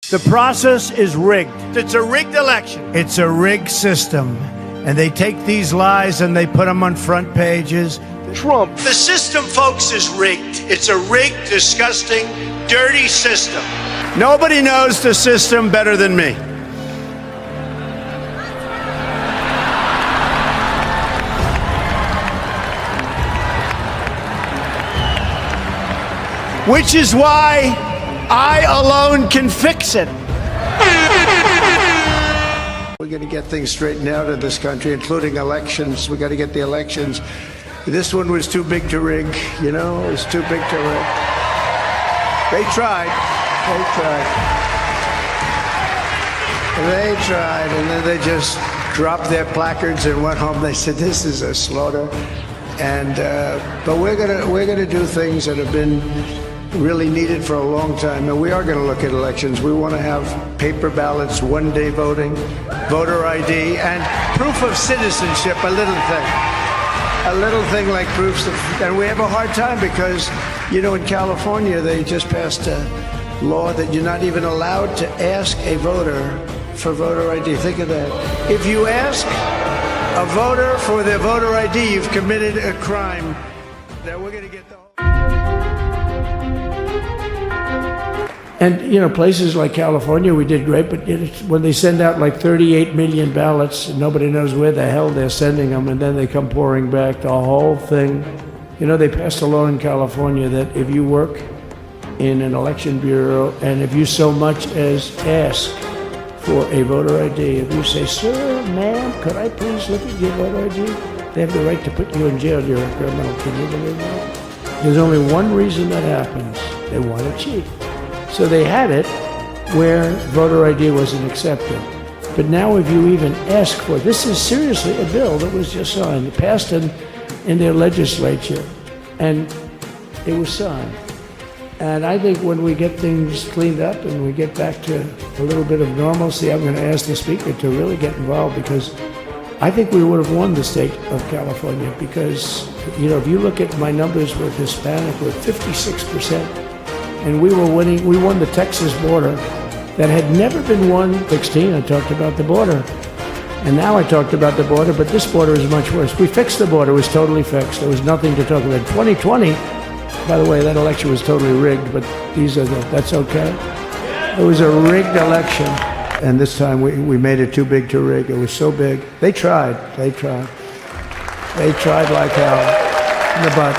The process is rigged. It's a rigged election. It's a rigged system. And they take these lies and they put them on front pages. Trump. The system, folks, is rigged. It's a rigged, disgusting, dirty system. Nobody knows the system better than me. Which is why I alone can fix it. We're going to get things straightened out in this country, including elections. We got to get the elections. This one was too big to rig, you know, it was too big to rig. They tried, and then they just dropped their placards and went home. They said, this is a slaughter. And, but we're gonna do things that have been really needed for a long time. And we are gonna look at elections. We wanna have paper ballots, one-day voting, voter ID, and proof of citizenship, a little thing like proofs of, and we have a hard time because, you know, in California, they just passed a law that you're not even allowed to ask a voter for voter ID. Think of that. If you ask a voter for their voter ID, you've committed a crime. Now we're going to get the... And, you know, places like California, we did great, but when they send out like 38 million ballots, nobody knows where the hell they're sending them, and then they come pouring back, the whole thing. You know, they passed a law in California that if you work in an election bureau, and if you so much as ask for a voter ID, if you say, sir, ma'am, could I please look at your voter ID? They have the right to put you in jail. You're a criminal. Can you believe that? There's only one reason that happens. They want to cheat. So they had it where voter ID wasn't accepted. But now if you even ask for it, this is seriously a bill that was just signed, passed in their legislature, and it was signed. And I think when we get things cleaned up and we get back to a little bit of normalcy, I'm going to ask the Speaker to really get involved, because I think we would have won the state of California, because, you know, if you look at my numbers with Hispanic, we're 56%. And we were winning. We won the Texas border that had never been won. 16, I talked about the border. And now I talked about the border, but this border is much worse. We fixed the border. It was totally fixed. There was nothing to talk about. 2020, by the way, that election was totally rigged, but that's okay. It was a rigged election. And this time we made it too big to rig. It was so big. They tried like hell in the butt.